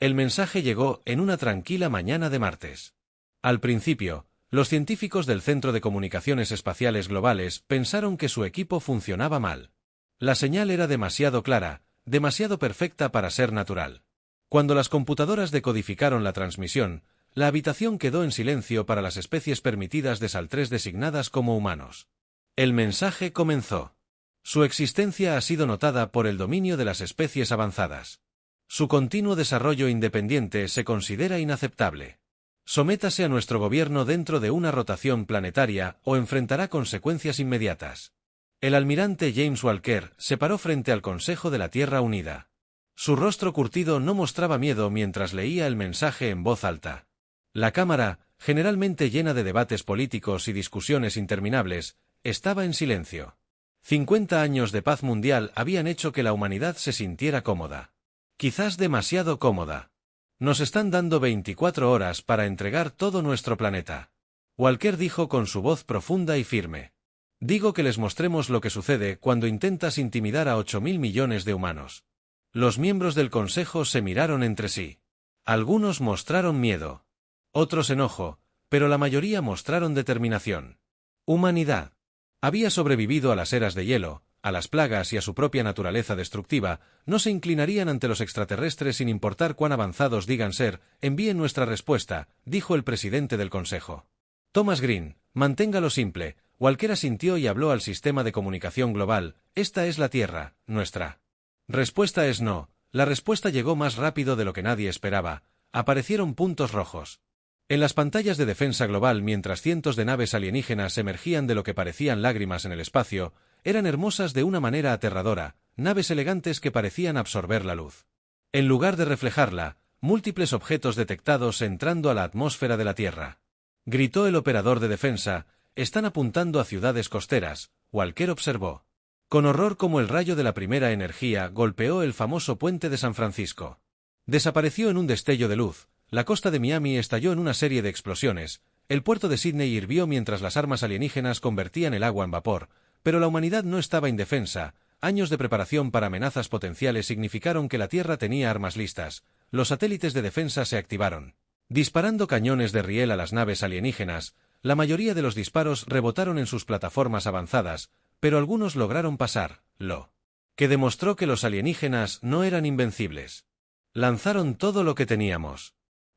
El mensaje llegó en una tranquila mañana de martes. Al principio, los científicos del Centro de Comunicaciones Espaciales Globales pensaron que su equipo funcionaba mal. La señal era demasiado clara, demasiado perfecta para ser natural. Cuando las computadoras decodificaron la transmisión, la habitación quedó en silencio para las especies permitidas de Saltres designadas como humanos. El mensaje comenzó. Su existencia ha sido notada por el dominio de las especies avanzadas. Su continuo desarrollo independiente se considera inaceptable. Sométase a nuestro gobierno dentro de una rotación planetaria o enfrentará consecuencias inmediatas. El almirante James Walker se paró frente al Consejo de la Tierra Unida. Su rostro curtido no mostraba miedo mientras leía el mensaje en voz alta. La Cámara, generalmente llena de debates políticos y discusiones interminables, estaba en silencio. 50 años de paz mundial habían hecho que la humanidad se sintiera cómoda. Quizás demasiado cómoda. Nos están dando 24 horas para entregar todo nuestro planeta. Walker dijo con su voz profunda y firme. Digo que les mostremos lo que sucede cuando intentas intimidar a 8.000 millones de humanos. Los miembros del Consejo se miraron entre sí. Algunos mostraron miedo. Otros enojo, pero la mayoría mostraron determinación. Humanidad. Había sobrevivido a las eras de hielo, a las plagas y a su propia naturaleza destructiva, no se inclinarían ante los extraterrestres sin importar cuán avanzados digan ser. Envíen nuestra respuesta, dijo el presidente del Consejo. Thomas Green, manténgalo simple. Walker asintió y habló al sistema de comunicación global. Esta es la Tierra, nuestra. Respuesta es no. La respuesta llegó más rápido de lo que nadie esperaba. Aparecieron puntos rojos. En las pantallas de defensa global, mientras cientos de naves alienígenas emergían de lo que parecían lágrimas en el espacio, eran hermosas de una manera aterradora, naves elegantes que parecían absorber la luz. En lugar de reflejarla, múltiples objetos detectados entrando a la atmósfera de la Tierra. Gritó el operador de defensa, están apuntando a ciudades costeras. Walker observó. Con horror como el rayo de la primera energía golpeó el famoso puente de San Francisco. Desapareció en un destello de luz. La costa de Miami estalló en una serie de explosiones, el puerto de Sídney hirvió mientras las armas alienígenas convertían el agua en vapor, pero la humanidad no estaba indefensa. Años de preparación para amenazas potenciales significaron que la Tierra tenía armas listas. Los satélites de defensa se activaron. Disparando cañones de riel a las naves alienígenas, la mayoría de los disparos rebotaron en sus plataformas avanzadas, pero algunos lograron pasar, lo que demostró que los alienígenas no eran invencibles. Lanzaron todo lo que teníamos.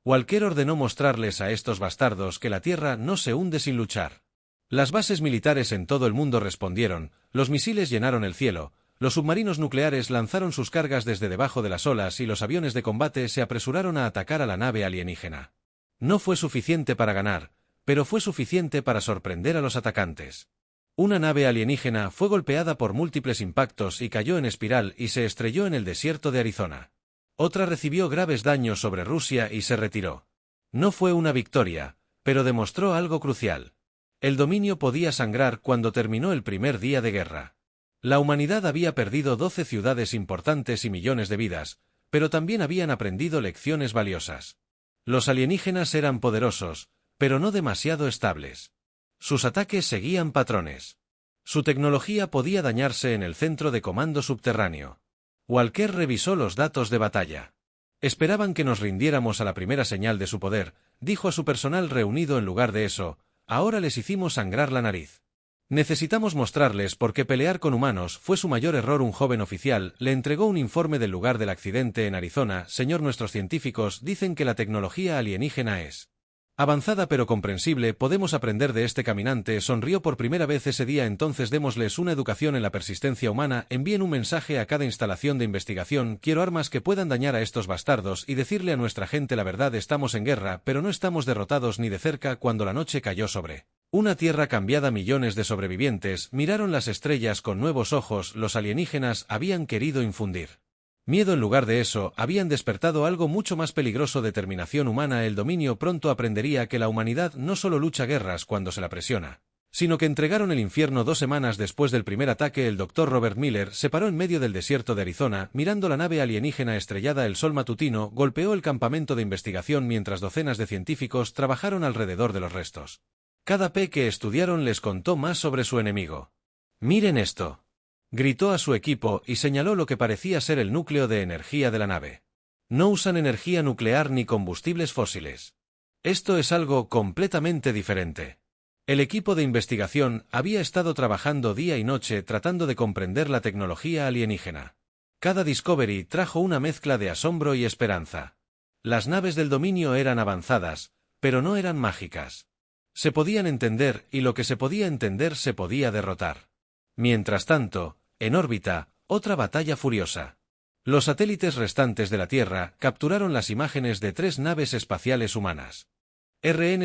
Walker ordenó mostrarles a estos bastardos que la Tierra no se hunde sin luchar. Las bases militares en todo el mundo respondieron, los misiles llenaron el cielo, los submarinos nucleares lanzaron sus cargas desde debajo de las olas y los aviones de combate se apresuraron a atacar a la nave alienígena. No fue suficiente para ganar, pero fue suficiente para sorprender a los atacantes. Una nave alienígena fue golpeada por múltiples impactos y cayó en espiral y se estrelló en el desierto de Arizona. Otra recibió graves daños sobre Rusia y se retiró. No fue una victoria, pero demostró algo crucial. El dominio podía sangrar cuando terminó el primer día de guerra. La humanidad había perdido 12 ciudades importantes y millones de vidas, pero también habían aprendido lecciones valiosas. Los alienígenas eran poderosos, pero no demasiado estables. Sus ataques seguían patrones. Su tecnología podía dañarse en el centro de comando subterráneo. Walker revisó los datos de batalla. Esperaban que nos rindiéramos a la primera señal de su poder, dijo a su personal reunido. En lugar de eso, ahora les hicimos sangrar la nariz. Necesitamos mostrarles por qué pelear con humanos fue su mayor error. Un joven oficial le entregó un informe del lugar del accidente en Arizona. Señor, nuestros científicos dicen que la tecnología alienígena es avanzada pero comprensible. Podemos aprender de este caminante. Sonrió por primera vez ese día. Entonces démosles una educación en la persistencia humana. Envíen un mensaje a cada instalación de investigación. Quiero armas que puedan dañar a estos bastardos y decirle a nuestra gente la verdad. Estamos en guerra, pero no estamos derrotados ni de cerca. Cuando la noche cayó sobre una tierra cambiada, millones de sobrevivientes miraron las estrellas con nuevos ojos. Los alienígenas habían querido infundir miedo. En lugar de eso, habían despertado algo mucho más peligroso: determinación humana. El dominio pronto aprendería que la humanidad no solo lucha guerras cuando se la presiona, sino que entregaron el infierno. 2 semanas después del primer ataque, el Dr. Robert Miller se paró en medio del desierto de Arizona, mirando la nave alienígena estrellada. El sol matutino golpeó el campamento de investigación mientras docenas de científicos trabajaron alrededor de los restos. Cada P que estudiaron les contó más sobre su enemigo. Miren esto. Gritó a su equipo y señaló lo que parecía ser el núcleo de energía de la nave. No usan energía nuclear ni combustibles fósiles. Esto es algo completamente diferente. El equipo de investigación había estado trabajando día y noche tratando de comprender la tecnología alienígena. Cada Discovery trajo una mezcla de asombro y esperanza. Las naves del dominio eran avanzadas, pero no eran mágicas. Se podían entender y lo que se podía entender se podía derrotar. Mientras tanto, en órbita, otra batalla furiosa. Los satélites restantes de la Tierra capturaron las imágenes de 3 naves espaciales humanas.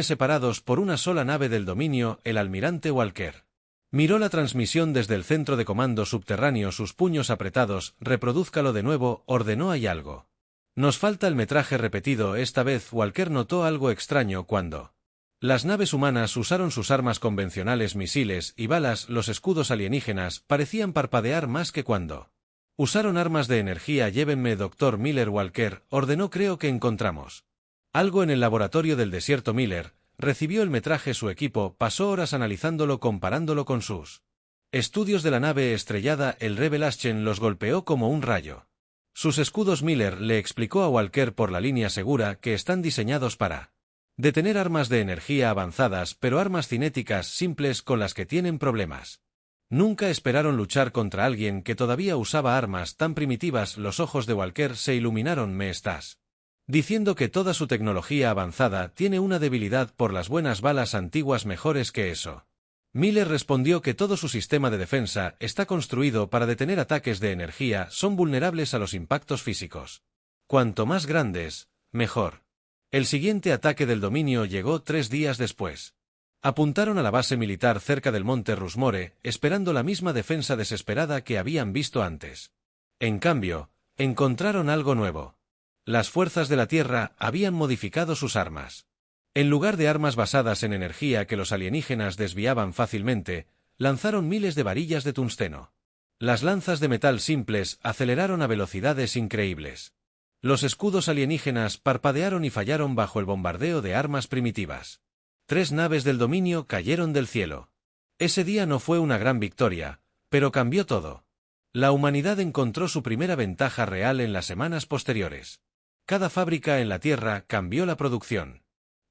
Separados por una sola nave del dominio, el almirante Walker. Miró la transmisión desde el centro de comando subterráneo, sus puños apretados. Reprodúzcalo de nuevo, ordenó. Hay algo. Nos falta el metraje repetido. Esta vez Walker notó algo extraño cuando las naves humanas usaron sus armas convencionales, misiles y balas. Los escudos alienígenas parecían parpadear más que cuando usaron armas de energía. Llévenme, Dr. Miller. Walker ordenó. Creo que encontramos algo en el laboratorio del desierto. Miller recibió el metraje. Su equipo pasó horas analizándolo, comparándolo con sus estudios de la nave estrellada. El Rebel Ashen los golpeó como un rayo. Sus escudos. Miller le explicó a Walker por la línea segura que están diseñados para detener armas de energía avanzadas, pero armas cinéticas simples con las que tienen problemas. Nunca esperaron luchar contra alguien que todavía usaba armas tan primitivas. Los ojos de Walker se iluminaron. ¿Me estás diciendo que toda su tecnología avanzada tiene una debilidad por las buenas balas antiguas? Mejores que eso. Miller respondió que todo su sistema de defensa está construido para detener ataques de energía. Son vulnerables a los impactos físicos. Cuanto más grandes, mejor. El siguiente ataque del dominio llegó 3 días después. Apuntaron a la base militar cerca del monte Rushmore, esperando la misma defensa desesperada que habían visto antes. En cambio, encontraron algo nuevo. Las fuerzas de la Tierra habían modificado sus armas. En lugar de armas basadas en energía que los alienígenas desviaban fácilmente, lanzaron miles de varillas de tungsteno. Las lanzas de metal simples aceleraron a velocidades increíbles. Los escudos alienígenas parpadearon y fallaron bajo el bombardeo de armas primitivas. 3 naves del dominio cayeron del cielo. Ese día no fue una gran victoria, pero cambió todo. La humanidad encontró su primera ventaja real en las semanas posteriores. Cada fábrica en la Tierra cambió la producción.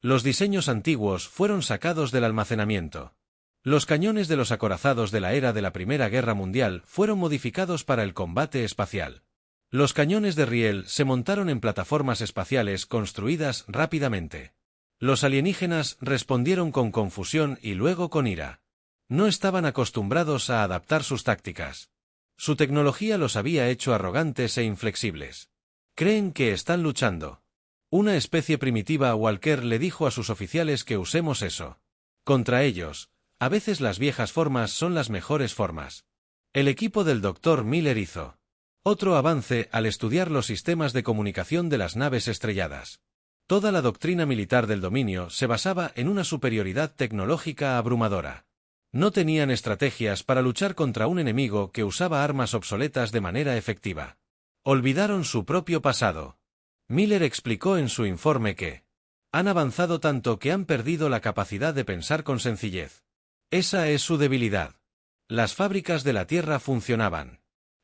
Los diseños antiguos fueron sacados del almacenamiento. Los cañones de los acorazados de la era de la Primera Guerra Mundial fueron modificados para el combate espacial. Los cañones de riel se montaron en plataformas espaciales construidas rápidamente. Los alienígenas respondieron con confusión y luego con ira. No estaban acostumbrados a adaptar sus tácticas. Su tecnología los había hecho arrogantes e inflexibles. Creen que están luchando. Una especie primitiva. Walker le dijo a sus oficiales que usemos eso contra ellos. A veces las viejas formas son las mejores formas. El equipo del Dr. Miller hizo otro avance al estudiar los sistemas de comunicación de las naves estrelladas. Toda la doctrina militar del dominio se basaba en una superioridad tecnológica abrumadora. No tenían estrategias para luchar contra un enemigo que usaba armas obsoletas de manera efectiva. Olvidaron su propio pasado. Miller explicó en su informe que han avanzado tanto que han perdido la capacidad de pensar con sencillez. Esa es su debilidad. Las fábricas de la Tierra funcionaban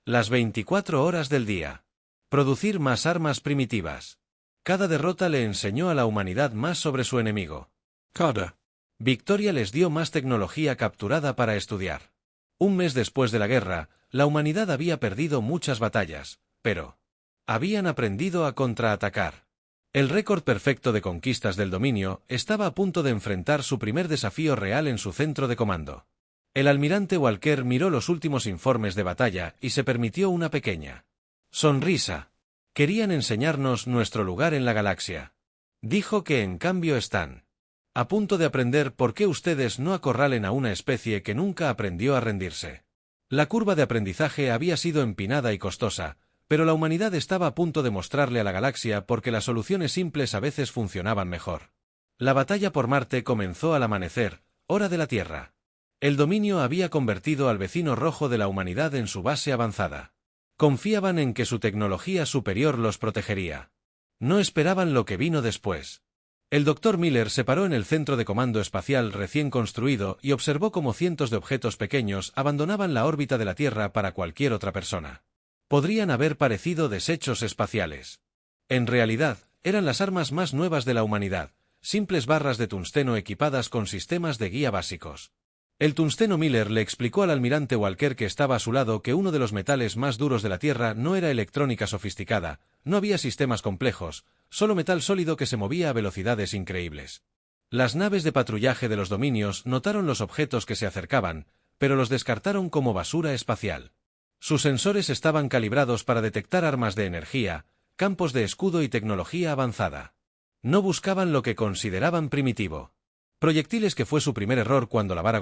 las 24 horas del día. Producir más armas primitivas. Cada derrota le enseñó a la humanidad más sobre su enemigo. Cada victoria les dio más tecnología capturada para estudiar. Un mes después de la guerra, la humanidad había perdido muchas batallas, pero habían aprendido a contraatacar. El récord perfecto de conquistas del dominio estaba a punto de enfrentar su primer desafío real en su centro de comando. El almirante Walker miró los últimos informes de batalla y se permitió una pequeña sonrisa. Querían enseñarnos nuestro lugar en la galaxia. Dijo que en cambio están a punto de aprender por qué ustedes no acorralen a una especie que nunca aprendió a rendirse. La curva de aprendizaje había sido empinada y costosa, pero la humanidad estaba a punto de mostrarle a la galaxia por qué las soluciones simples a veces funcionaban mejor. La batalla por Marte comenzó al amanecer, hora de la Tierra. El dominio había convertido al vecino rojo de la humanidad en su base avanzada. Confiaban en que su tecnología superior los protegería. No esperaban lo que vino después. El Dr. Miller se paró en el centro de comando espacial recién construido y observó cómo cientos de objetos pequeños abandonaban la órbita de la Tierra para cualquier otra persona. Podrían haber parecido desechos espaciales. En realidad, eran las armas más nuevas de la humanidad, simples barras de tungsteno equipadas con sistemas de guía básicos. El tungsteno Miller le explicó al almirante Walker, que estaba a su lado, que uno de los metales más duros de la Tierra no era electrónica sofisticada, no había sistemas complejos, solo metal sólido que se movía a velocidades increíbles. Las naves de patrullaje de los dominios notaron los objetos que se acercaban, pero los descartaron como basura espacial. Sus sensores estaban calibrados para detectar armas de energía, campos de escudo y tecnología avanzada. No buscaban lo que consideraban primitivo. Proyectiles, que fue su primer error cuando la vara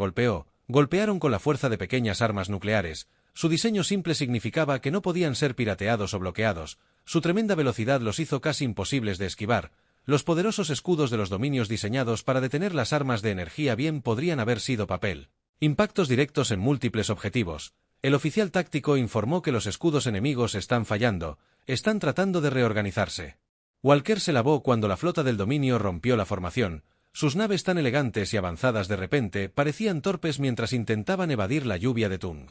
golpearon con la fuerza de pequeñas armas nucleares. Su diseño simple significaba que no podían ser pirateados o bloqueados, su tremenda velocidad los hizo casi imposibles de esquivar. Los poderosos escudos de los dominios diseñados para detener las armas de energía bien podrían haber sido papel. Impactos directos en múltiples objetivos. El oficial táctico informó que los escudos enemigos están fallando, están tratando de reorganizarse. Walker se lavó cuando la flota del dominio rompió la formación. Sus naves tan elegantes y avanzadas de repente parecían torpes mientras intentaban evadir la lluvia de Tung.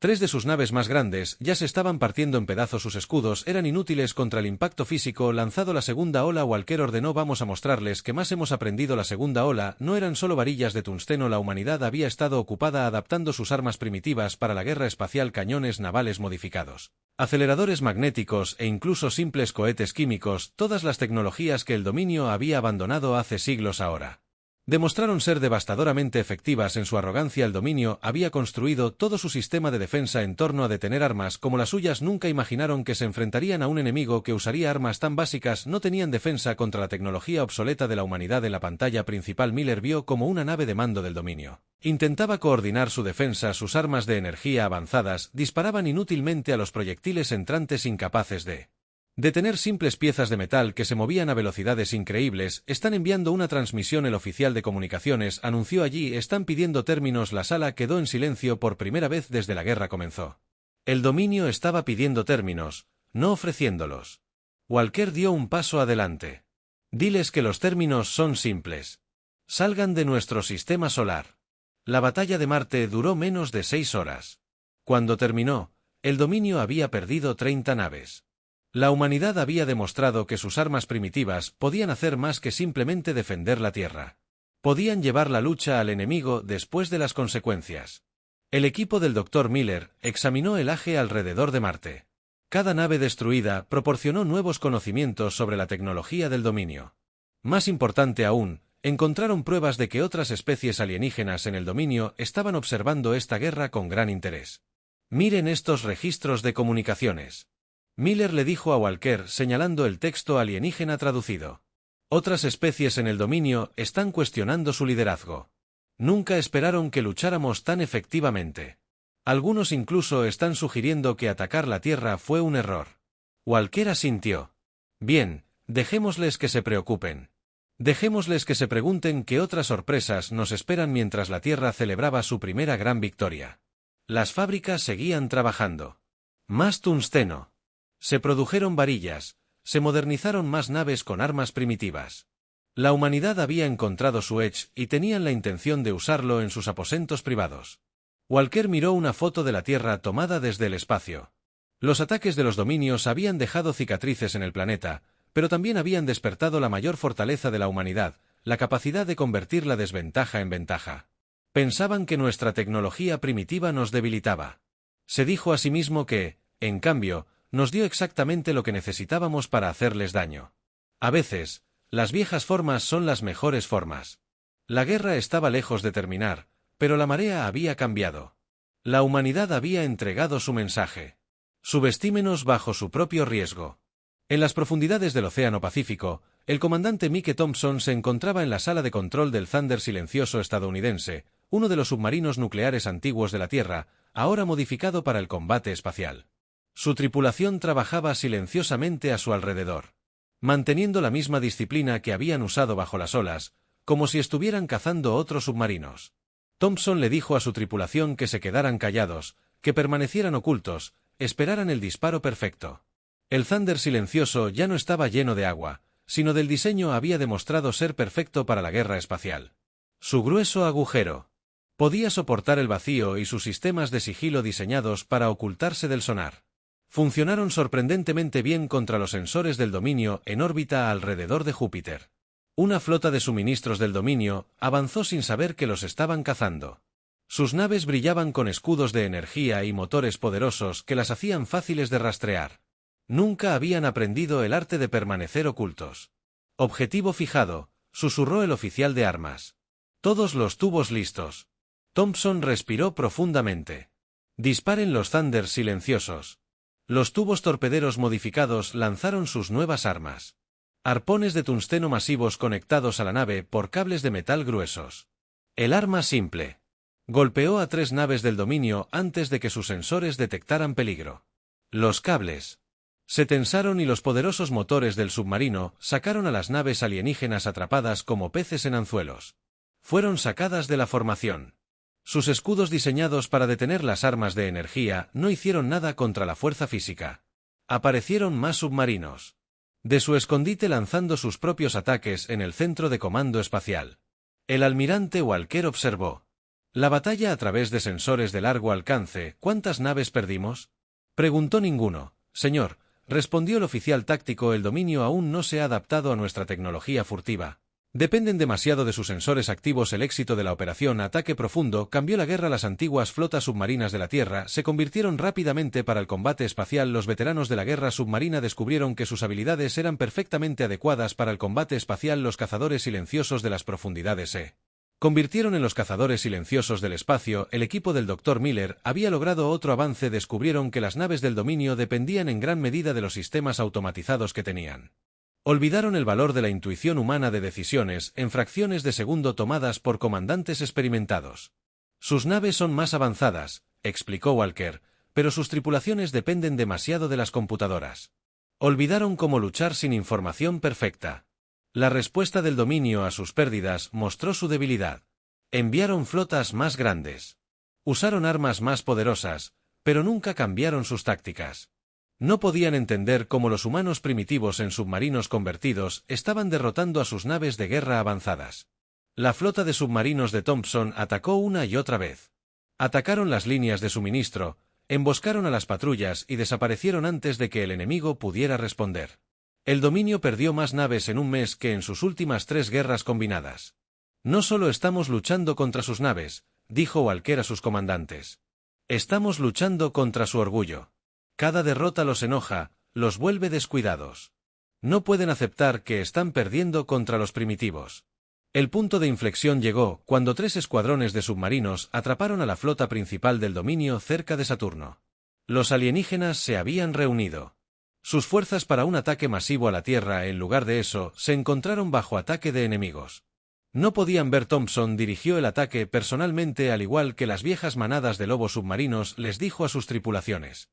3 de sus naves más grandes ya se estaban partiendo en pedazos, sus escudos eran inútiles contra el impacto físico. Lanzado la segunda ola, Walker ordenó: vamos a mostrarles que más hemos aprendido. La segunda ola no eran solo varillas de tungsteno, la humanidad había estado ocupada adaptando sus armas primitivas para la guerra espacial: cañones navales modificados, aceleradores magnéticos e incluso simples cohetes químicos, todas las tecnologías que el dominio había abandonado hace siglos ahora. Demostraron ser devastadoramente efectivas en su arrogancia. El dominio había construido todo su sistema de defensa en torno a detener armas como las suyas. Nunca imaginaron que se enfrentarían a un enemigo que usaría armas tan básicas. No tenían defensa contra la tecnología obsoleta de la humanidad. En la pantalla principal, Miller vio como una nave de mando del dominio intentaba coordinar su defensa. Sus armas de energía avanzadas disparaban inútilmente a los proyectiles entrantes, incapaces de detener simples piezas de metal que se movían a velocidades increíbles. Están enviando una transmisión. El oficial de comunicaciones anunció allí: están pidiendo términos. La sala quedó en silencio por primera vez desde la guerra comenzó. El dominio estaba pidiendo términos, no ofreciéndolos. Walker dio un paso adelante. Diles que los términos son simples. Salgan de nuestro sistema solar. La batalla de Marte duró menos de 6 horas. Cuando terminó, el dominio había perdido 30 naves. La humanidad había demostrado que sus armas primitivas podían hacer más que simplemente defender la Tierra. Podían llevar la lucha al enemigo después de las consecuencias. El equipo del Dr. Miller examinó el eje alrededor de Marte. Cada nave destruida proporcionó nuevos conocimientos sobre la tecnología del dominio. Más importante aún, encontraron pruebas de que otras especies alienígenas en el dominio estaban observando esta guerra con gran interés. Miren estos registros de comunicaciones. Miller le dijo a Walker, señalando el texto alienígena traducido. Otras especies en el dominio están cuestionando su liderazgo. Nunca esperaron que lucháramos tan efectivamente. Algunos incluso están sugiriendo que atacar la Tierra fue un error. Walker asintió. Bien, dejémosles que se preocupen. Dejémosles que se pregunten qué otras sorpresas nos esperan mientras la Tierra celebraba su primera gran victoria. Las fábricas seguían trabajando. Más tungsteno. Se produjeron varillas, se modernizaron más naves con armas primitivas. La humanidad había encontrado su Edge y tenían la intención de usarlo en sus aposentos privados. Walker miró una foto de la Tierra tomada desde el espacio. Los ataques de los dominios habían dejado cicatrices en el planeta, pero también habían despertado la mayor fortaleza de la humanidad, la capacidad de convertir la desventaja en ventaja. Pensaban que nuestra tecnología primitiva nos debilitaba. Se dijo a sí mismo que, en cambio, nos dio exactamente lo que necesitábamos para hacerles daño. A veces, las viejas formas son las mejores formas. La guerra estaba lejos de terminar, pero la marea había cambiado. La humanidad había entregado su mensaje. Subestímenos bajo su propio riesgo. En las profundidades del Océano Pacífico, el comandante Mike Thompson se encontraba en la sala de control del Thunder silencioso estadounidense, uno de los submarinos nucleares antiguos de la Tierra, ahora modificado para el combate espacial. Su tripulación trabajaba silenciosamente a su alrededor, manteniendo la misma disciplina que habían usado bajo las olas, como si estuvieran cazando otros submarinos. Thompson le dijo a su tripulación que se quedaran callados, que permanecieran ocultos, esperaran el disparo perfecto. El Thunder silencioso ya no estaba lleno de agua, sino del diseño había demostrado ser perfecto para la guerra espacial. Su grueso agujero podía soportar el vacío y sus sistemas de sigilo diseñados para ocultarse del sonar. Funcionaron sorprendentemente bien contra los sensores del dominio en órbita alrededor de Júpiter. Una flota de suministros del dominio avanzó sin saber que los estaban cazando. Sus naves brillaban con escudos de energía y motores poderosos que las hacían fáciles de rastrear. Nunca habían aprendido el arte de permanecer ocultos. Objetivo fijado, susurró el oficial de armas. Todos los tubos listos. Thompson respiró profundamente. Disparen los Thunders silenciosos. Los tubos torpederos modificados lanzaron sus nuevas armas. Arpones de tungsteno masivos conectados a la nave por cables de metal gruesos. El arma simple. Golpeó a 3 naves del dominio antes de que sus sensores detectaran peligro. Los cables se tensaron y los poderosos motores del submarino sacaron a las naves alienígenas atrapadas como peces en anzuelos. Fueron sacadas de la formación. Sus escudos diseñados para detener las armas de energía no hicieron nada contra la fuerza física. Aparecieron más submarinos. De su escondite lanzando sus propios ataques en el centro de comando espacial. El almirante Walker observó. La batalla a través de sensores de largo alcance. ¿Cuántas naves perdimos? Preguntó ninguno. Señor, respondió el oficial táctico, el dominio aún no se ha adaptado a nuestra tecnología furtiva. Dependen demasiado de sus sensores activos. El éxito de la operación Ataque Profundo cambió la guerra. Las antiguas flotas submarinas de la Tierra se convirtieron rápidamente para el combate espacial. Los veteranos de la guerra submarina descubrieron que sus habilidades eran perfectamente adecuadas para el combate espacial. Los cazadores silenciosos de las profundidades se convirtieron en los cazadores silenciosos del espacio. El equipo del Dr. Miller había logrado otro avance. Descubrieron que las naves del dominio dependían en gran medida de los sistemas automatizados que tenían. Olvidaron el valor de la intuición humana de decisiones en fracciones de segundo tomadas por comandantes experimentados. Sus naves son más avanzadas, explicó Walker, pero sus tripulaciones dependen demasiado de las computadoras. Olvidaron cómo luchar sin información perfecta. La respuesta del dominio a sus pérdidas mostró su debilidad. Enviaron flotas más grandes. Usaron armas más poderosas, pero nunca cambiaron sus tácticas. No podían entender cómo los humanos primitivos en submarinos convertidos estaban derrotando a sus naves de guerra avanzadas. La flota de submarinos de Thompson atacó una y otra vez. Atacaron las líneas de suministro, emboscaron a las patrullas y desaparecieron antes de que el enemigo pudiera responder. El dominio perdió más naves en un mes que en sus últimas 3 guerras combinadas. No solo estamos luchando contra sus naves, dijo Walker a sus comandantes. Estamos luchando contra su orgullo. Cada derrota los enoja, los vuelve descuidados. No pueden aceptar que están perdiendo contra los primitivos. El punto de inflexión llegó cuando 3 escuadrones de submarinos atraparon a la flota principal del dominio cerca de Saturno. Los alienígenas se habían reunido. Sus fuerzas para un ataque masivo a la Tierra. En lugar de eso, se encontraron bajo ataque de enemigos. No podían ver. Thompson dirigió el ataque personalmente, al igual que las viejas manadas de lobos submarinos. Les dijo a sus tripulaciones: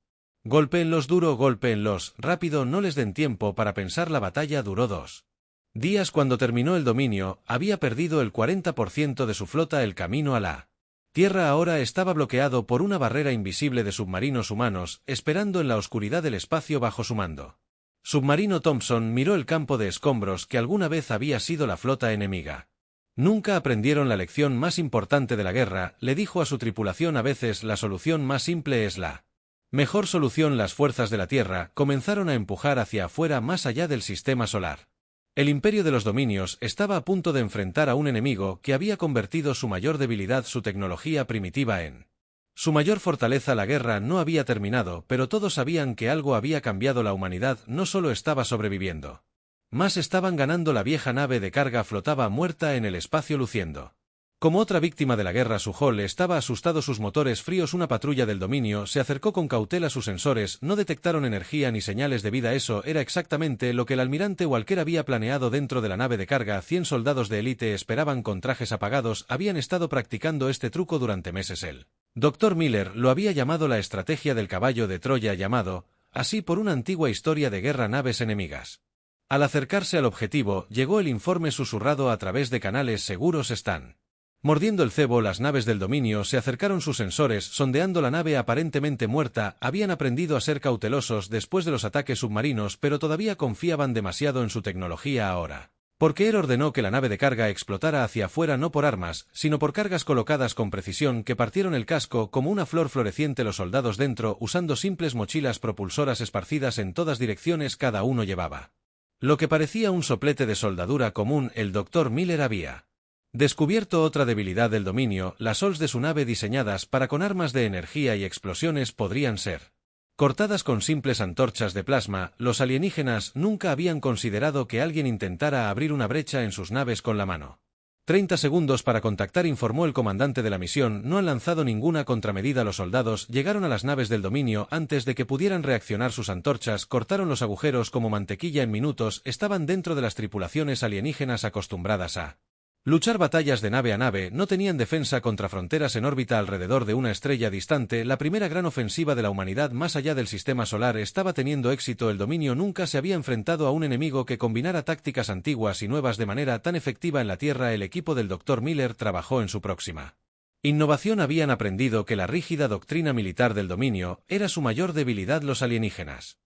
golpéenlos duro, golpéenlos rápido, no les den tiempo para pensar. La batalla duró 2 días. Cuando terminó el dominio, había perdido el 40% de su flota. El camino a la Tierra ahora estaba bloqueado por una barrera invisible de submarinos humanos, esperando en la oscuridad del espacio bajo su mando. Submarino Thompson miró el campo de escombros que alguna vez había sido la flota enemiga. Nunca aprendieron la lección más importante de la guerra, le dijo a su tripulación. A veces la solución más simple es la mejor solución. Las fuerzas de la Tierra comenzaron a empujar hacia afuera, más allá del sistema solar. El imperio de los dominios estaba a punto de enfrentar a un enemigo que había convertido su mayor debilidad, su tecnología primitiva, en su mayor fortaleza. La guerra no había terminado, pero todos sabían que algo había cambiado. La humanidad no solo estaba sobreviviendo, más estaban ganando. La vieja nave de carga flotaba muerta en el espacio, luciendo como otra víctima de la guerra. Su hull estaba asustado, sus motores fríos. Una patrulla del dominio se acercó con cautela. Sus sensores no detectaron energía ni señales de vida. Eso era exactamente lo que el almirante Walker había planeado dentro de la nave de carga. 100 soldados de élite esperaban con trajes apagados. Habían estado practicando este truco durante meses. El Dr. Miller lo había llamado la estrategia del caballo de Troya, llamado así por una antigua historia de guerra. Naves enemigas. Al acercarse al objetivo, llegó el informe susurrado a través de canales seguros: están mordiendo el cebo. Las naves del dominio se acercaron, sus sensores sondeando la nave aparentemente muerta. Habían aprendido a ser cautelosos después de los ataques submarinos, pero todavía confiaban demasiado en su tecnología ahora. Porque él ordenó que la nave de carga explotara hacia afuera no por armas, sino por cargas colocadas con precisión que partieron el casco como una flor floreciente. Los soldados dentro, usando simples mochilas propulsoras esparcidas en todas direcciones, cada uno llevaba lo que parecía un soplete de soldadura común. El Dr. Miller había descubierto otra debilidad del dominio. Las OLS de su nave, diseñadas para con armas de energía y explosiones, podrían ser cortadas con simples antorchas de plasma. Los alienígenas nunca habían considerado que alguien intentara abrir una brecha en sus naves con la mano. 30 segundos para contactar, informó el comandante de la misión. No han lanzado ninguna contramedida. Los soldados llegaron a las naves del dominio antes de que pudieran reaccionar. Sus antorchas cortaron los agujeros como mantequilla en minutos. Estaban dentro de las tripulaciones alienígenas acostumbradas a luchar batallas de nave a nave. No tenían defensa contra fronteras en órbita alrededor de una estrella distante. La primera gran ofensiva de la humanidad más allá del sistema solar estaba teniendo éxito. El dominio nunca se había enfrentado a un enemigo que combinara tácticas antiguas y nuevas de manera tan efectiva en la Tierra. El equipo del Dr. Miller trabajó en su próxima innovación. Habían aprendido que la rígida doctrina militar del dominio era su mayor debilidad. Los alienígenas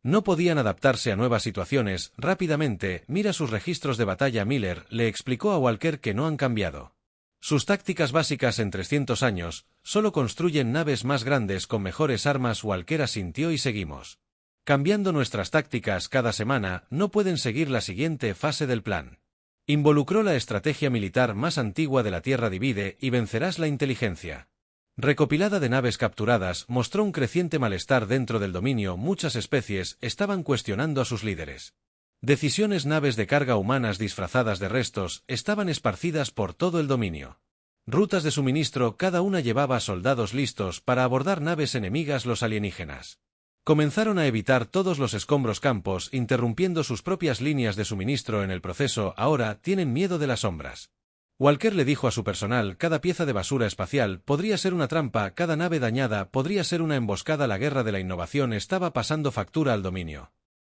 no podían adaptarse a nuevas situaciones rápidamente. Mira sus registros de batalla. Miller le explicó a Walker que no han cambiado sus tácticas básicas en 300 años, solo construyen naves más grandes con mejores armas. Walker asintió. Y seguimos cambiando nuestras tácticas cada semana. No pueden seguir la siguiente fase del plan. Involucró la estrategia militar más antigua de la Tierra. Divide y vencerás. La inteligencia recopilada de naves capturadas mostró un creciente malestar dentro del dominio. Muchas especies estaban cuestionando a sus líderes. Decisiones. Naves de carga humanas disfrazadas de restos estaban esparcidas por todo el dominio. Rutas de suministro. Cada una llevaba soldados listos para abordar naves enemigas. Los alienígenas comenzaron a evitar todos los escombros campos, interrumpiendo sus propias líneas de suministro en el proceso. Ahora tienen miedo de las sombras. Walker le dijo a su personal: cada pieza de basura espacial podría ser una trampa, cada nave dañada podría ser una emboscada. La guerra de la innovación estaba pasando factura al dominio.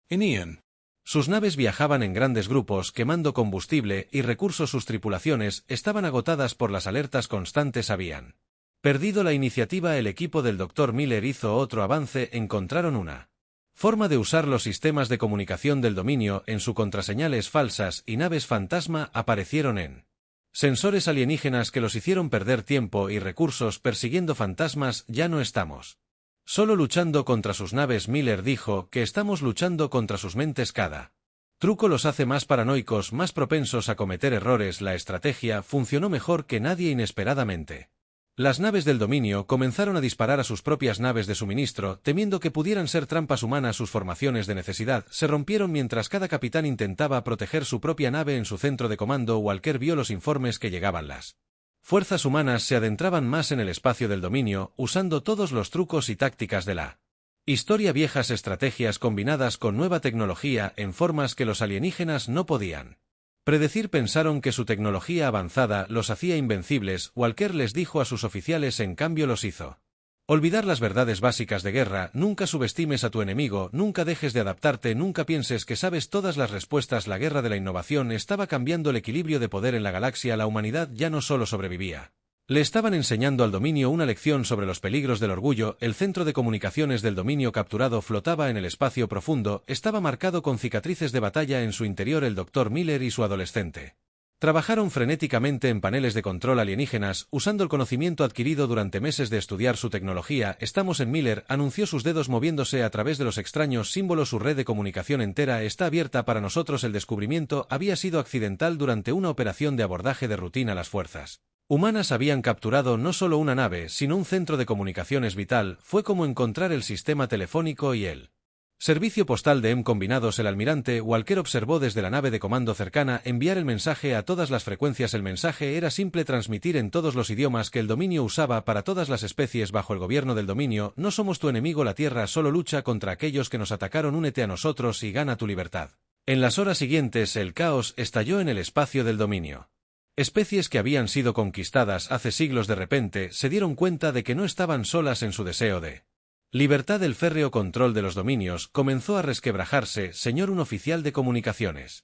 Ian. Sus naves viajaban en grandes grupos, quemando combustible y recursos. Sus tripulaciones estaban agotadas por las alertas constantes. Habían perdido la iniciativa. El equipo del Dr. Miller hizo otro avance. Encontraron una forma de usar los sistemas de comunicación del dominio en su contraseñales falsas, y naves fantasma aparecieron en sensores alienígenas que los hicieron perder tiempo y recursos persiguiendo fantasmas. Ya no estamos solo luchando contra sus naves. Miller dijo que estamos luchando contra sus mentes. Cada truco los hace más paranoicos, más propensos a cometer errores. La estrategia funcionó mejor que nadie. Inesperadamente, las naves del dominio comenzaron a disparar a sus propias naves de suministro, temiendo que pudieran ser trampas humanas. Sus formaciones de necesidad se rompieron mientras cada capitán intentaba proteger su propia nave en su centro de comando. Walker vio los informes que llegaban. Las fuerzas humanas se adentraban más en el espacio del dominio, usando todos los trucos y tácticas de la historia. Viejas estrategias combinadas con nueva tecnología en formas que los alienígenas no podían predecir. Pensaron que su tecnología avanzada los hacía invencibles. Walker les dijo a sus oficiales: en cambio los hizo olvidar las verdades básicas de guerra. Nunca subestimes a tu enemigo, nunca dejes de adaptarte, nunca pienses que sabes todas las respuestas. La guerra de la innovación estaba cambiando el equilibrio de poder en la galaxia. La humanidad ya no solo sobrevivía. Le estaban enseñando al dominio una lección sobre los peligros del orgullo. El centro de comunicaciones del dominio capturado flotaba en el espacio profundo, estaba marcado con cicatrices de batalla en su interior. El Dr. Miller y su adolescente trabajaron frenéticamente en paneles de control alienígenas, usando el conocimiento adquirido durante meses de estudiar su tecnología. Estamos en Miller, anunció, sus dedos moviéndose a través de los extraños símbolos. Su red de comunicación entera está abierta para nosotros. El descubrimiento había sido accidental durante una operación de abordaje de rutina. Las fuerzas humanas habían capturado no solo una nave, sino un centro de comunicaciones vital. Fue como encontrar el sistema telefónico y el servicio postal de combinados. El almirante Walker observó desde la nave de comando cercana enviar el mensaje a todas las frecuencias. El mensaje era simple: transmitir en todos los idiomas que el dominio usaba para todas las especies bajo el gobierno del dominio. No somos tu enemigo, la Tierra solo lucha contra aquellos que nos atacaron. Únete a nosotros y gana tu libertad. En las horas siguientes el caos estalló en el espacio del dominio. Especies que habían sido conquistadas hace siglos de repente se dieron cuenta de que no estaban solas en su deseo de libertad. El férreo control de los dominios comenzó a resquebrajarse. Señor, un oficial de comunicaciones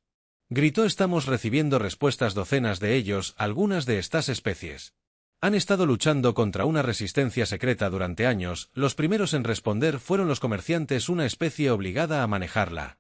gritó: estamos recibiendo respuestas. Docenas de ellos. Algunas de estas especies han estado luchando contra una resistencia secreta durante años. Los primeros en responder fueron los comerciantes, una especie obligada a manejar la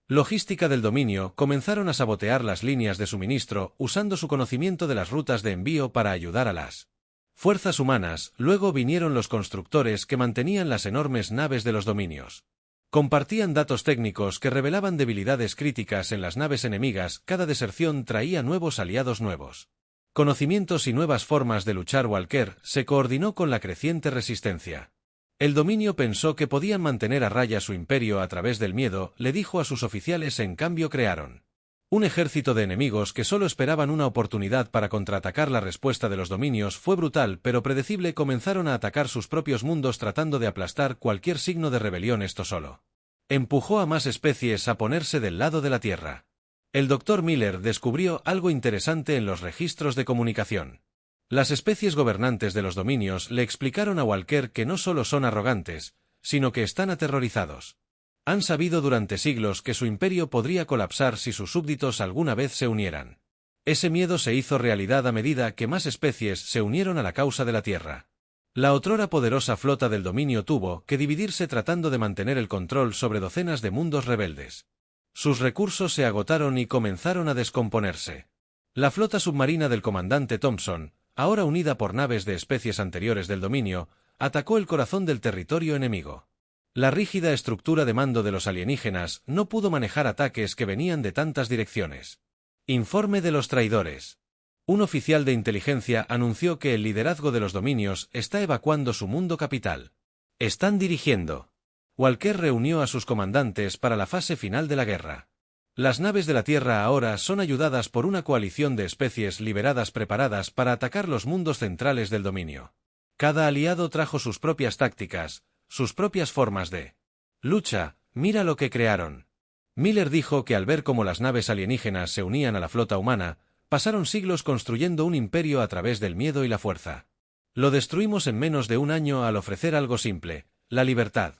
Logística del dominio comenzaron a sabotear las líneas de suministro usando su conocimiento de las rutas de envío para ayudar a las fuerzas humanas. Luego vinieron los constructores que mantenían las enormes naves de los dominios. Compartían datos técnicos que revelaban debilidades críticas en las naves enemigas. Cada deserción traía nuevos aliados nuevos conocimientos y nuevas formas de luchar. Walker se coordinó con la creciente resistencia. El dominio pensó que podían mantener a raya su imperio a través del miedo, le dijo a sus oficiales. En cambio crearon un ejército de enemigos que solo esperaban una oportunidad para contraatacar. La respuesta de los dominios fue brutal pero predecible. Comenzaron a atacar sus propios mundos tratando de aplastar cualquier signo de rebelión. Esto solo empujó a más especies a ponerse del lado de la Tierra. El Dr. Miller descubrió algo interesante en los registros de comunicación. Las especies gobernantes de los dominios le explicaron a Walker que no solo son arrogantes, sino que están aterrorizados. Han sabido durante siglos que su imperio podría colapsar si sus súbditos alguna vez se unieran. Ese miedo se hizo realidad a medida que más especies se unieron a la causa de la Tierra. La otrora poderosa flota del dominio tuvo que dividirse tratando de mantener el control sobre docenas de mundos rebeldes. Sus recursos se agotaron y comenzaron a descomponerse. La flota submarina del comandante Thompson, ahora unida por naves de especies anteriores del dominio, atacó el corazón del territorio enemigo. La rígida estructura de mando de los alienígenas no pudo manejar ataques que venían de tantas direcciones. Informe de los traidores. Un oficial de inteligencia anunció que el liderazgo de los dominios está evacuando su mundo capital. Están dirigiendo. Walker reunió a sus comandantes para la fase final de la guerra. Las naves de la Tierra ahora son ayudadas por una coalición de especies liberadas preparadas para atacar los mundos centrales del dominio. Cada aliado trajo sus propias tácticas, sus propias formas de lucha. Mira lo que crearon. Miller dijo que al ver cómo las naves alienígenas se unían a la flota humana, pasaron siglos construyendo un imperio a través del miedo y la fuerza. Lo destruimos en menos de un año al ofrecer algo simple, la libertad.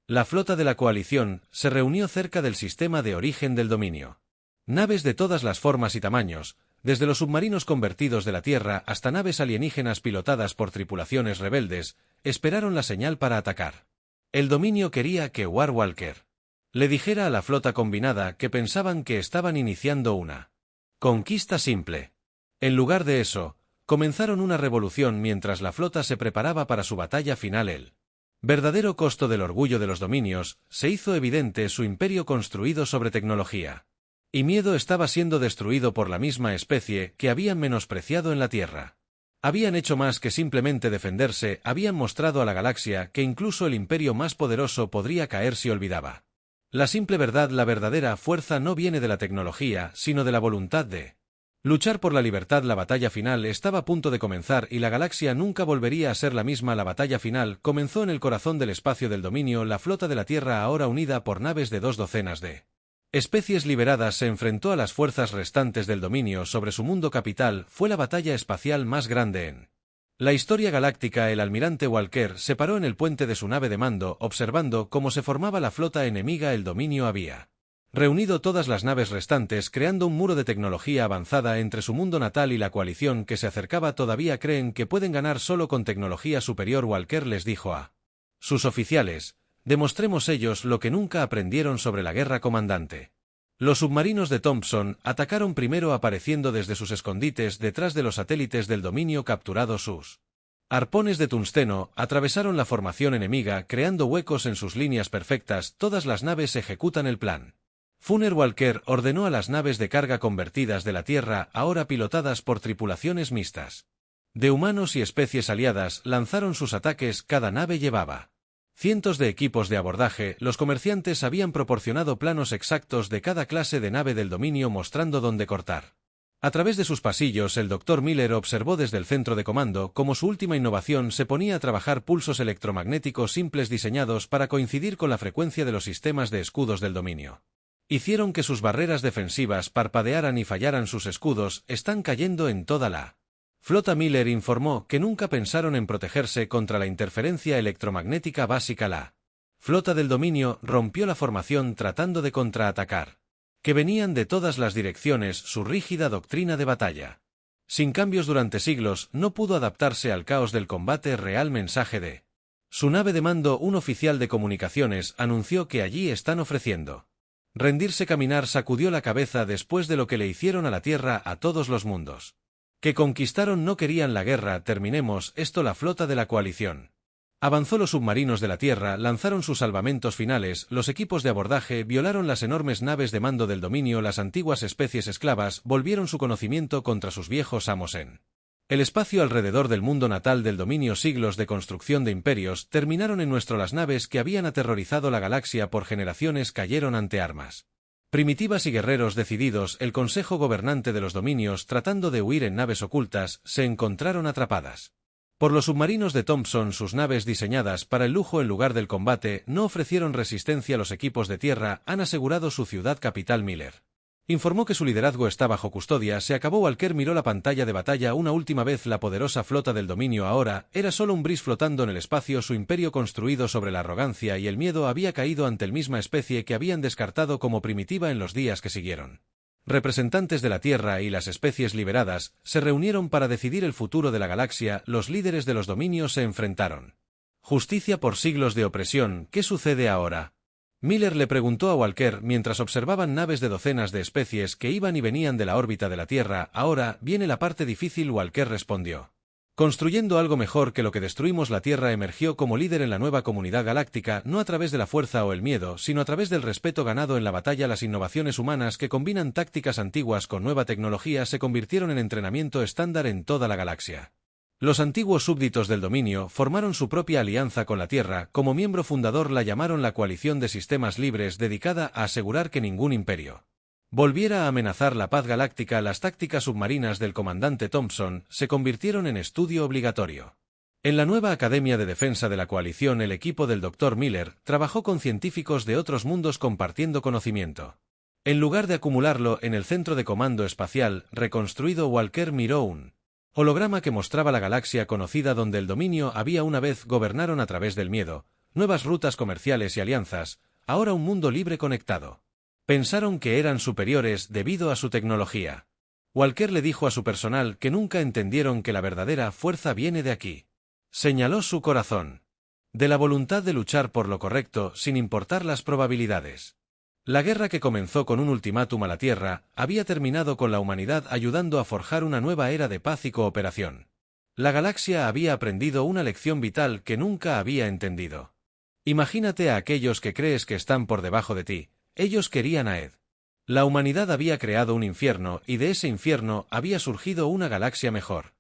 La flota de la coalición se reunió cerca del sistema de origen del dominio. Naves de todas las formas y tamaños, desde los submarinos convertidos de la Tierra hasta naves alienígenas pilotadas por tripulaciones rebeldes, esperaron la señal para atacar. El dominio quería que Walker le dijera a la flota combinada que pensaban que estaban iniciando una conquista simple. En lugar de eso, comenzaron una revolución mientras la flota se preparaba para su batalla final. El verdadero costo del orgullo de los dominios se hizo evidente. Su imperio construido sobre tecnología y miedo estaba siendo destruido por la misma especie que habían menospreciado en la Tierra. Habían hecho más que simplemente defenderse, habían mostrado a la galaxia que incluso el imperio más poderoso podría caer si olvidaba la simple verdad. La verdadera fuerza no viene de la tecnología, sino de la voluntad de luchar por la libertad. La batalla final estaba a punto de comenzar y la galaxia nunca volvería a ser la misma. La batalla final comenzó en el corazón del espacio del dominio. La flota de la Tierra, ahora unida por naves de 2 docenas de especies liberadas, se enfrentó a las fuerzas restantes del dominio sobre su mundo capital. Fue la batalla espacial más grande en la historia galáctica. El almirante Walker se paró en el puente de su nave de mando, observando cómo se formaba la flota enemiga. El dominio había reunido todas las naves restantes, creando un muro de tecnología avanzada entre su mundo natal y la coalición que se acercaba. Todavía creen que pueden ganar solo con tecnología superior. Walker les dijo a sus oficiales: demostremos ellos lo que nunca aprendieron sobre la guerra, comandante. Los submarinos de Thompson atacaron primero, apareciendo desde sus escondites detrás de los satélites del dominio capturados. Sus arpones de tungsteno atravesaron la formación enemiga, creando huecos en sus líneas perfectas. Todas las naves ejecutan el plan. Walker ordenó a las naves de carga convertidas de la Tierra, ahora pilotadas por tripulaciones mixtas de humanos y especies aliadas, lanzaron sus ataques. Cada nave llevaba cientos de equipos de abordaje. Los comerciantes habían proporcionado planos exactos de cada clase de nave del dominio, mostrando dónde cortar. A través de sus pasillos, el Dr. Miller observó desde el centro de comando cómo su última innovación se ponía a trabajar: pulsos electromagnéticos simples diseñados para coincidir con la frecuencia de los sistemas de escudos del dominio. Hicieron que sus barreras defensivas parpadearan y fallaran. Sus escudos están cayendo en toda la flota. Miller informó que nunca pensaron en protegerse contra la interferencia electromagnética básica. La flota del dominio rompió la formación tratando de contraatacar, que venían de todas las direcciones. Su rígida doctrina de batalla, sin cambios durante siglos, no pudo adaptarse al caos del combate real. Mensaje de su nave de mando: un oficial de comunicaciones anunció que allí están ofreciendo Rendirse caminar sacudió la cabeza después de lo que le hicieron a la Tierra a todos los mundos. Que conquistaron no querían la guerra, terminemos esto. La flota de la coalición avanzó, los submarinos de la Tierra lanzaron sus salvamentos finales, los equipos de abordaje violaron las enormes naves de mando del dominio, las antiguas especies esclavas volvieron su conocimiento contra sus viejos amos en el espacio alrededor del mundo natal del dominio. Siglos de construcción de imperios terminaron en nuestro. Las naves que habían aterrorizado la galaxia por generaciones cayeron ante armas primitivas y guerreros decididos. El consejo gobernante de los dominios, tratando de huir en naves ocultas, se encontraron atrapadas por los submarinos de Thompson. Sus naves, diseñadas para el lujo en lugar del combate, no ofrecieron resistencia. Los equipos de tierra han asegurado su ciudad capital. Miller informó que su liderazgo está bajo custodia. Se acabó. Walker miró la pantalla de batalla una última vez. La poderosa flota del dominio ahora era solo un bris flotando en el espacio. Su imperio, construido sobre la arrogancia y el miedo, había caído ante la misma especie que habían descartado como primitiva en los días que siguieron. Representantes de la Tierra y las especies liberadas se reunieron para decidir el futuro de la galaxia. Los líderes de los dominios se enfrentaron. Justicia por siglos de opresión. ¿Qué sucede ahora? Miller le preguntó a Walker mientras observaban naves de docenas de especies que iban y venían de la órbita de la Tierra. Ahora viene la parte difícil. Walker respondió: construyendo algo mejor que lo que destruimos. La Tierra emergió como líder en la nueva comunidad galáctica, no a través de la fuerza o el miedo, sino a través del respeto ganado en la batalla. Las innovaciones humanas que combinan tácticas antiguas con nueva tecnología se convirtieron en entrenamiento estándar en toda la galaxia. Los antiguos súbditos del dominio formaron su propia alianza con la Tierra. Como miembro fundador la llamaron la Coalición de Sistemas Libres, dedicada a asegurar que ningún imperio volviera a amenazar la paz galáctica. Las tácticas submarinas del comandante Thompson se convirtieron en estudio obligatorio. En la nueva Academia de Defensa de la Coalición, el equipo del Dr. Miller trabajó con científicos de otros mundos compartiendo conocimiento. En lugar de acumularlo en el centro de comando espacial reconstruido, Walker miró un holograma que mostraba la galaxia conocida donde el dominio había una vez. Gobernaron a través del miedo, nuevas rutas comerciales y alianzas, ahora un mundo libre conectado. Pensaron que eran superiores debido a su tecnología. Walker le dijo a su personal que nunca entendieron que la verdadera fuerza viene de aquí. Señaló su corazón. De la voluntad de luchar por lo correcto sin importar las probabilidades. La guerra, que comenzó con un ultimátum a la Tierra, había terminado con la humanidad ayudando a forjar una nueva era de paz y cooperación. La galaxia había aprendido una lección vital que nunca había entendido. Imagínate a aquellos que crees que están por debajo de ti. Ellos querían a Ed. La humanidad había creado un infierno y de ese infierno había surgido una galaxia mejor.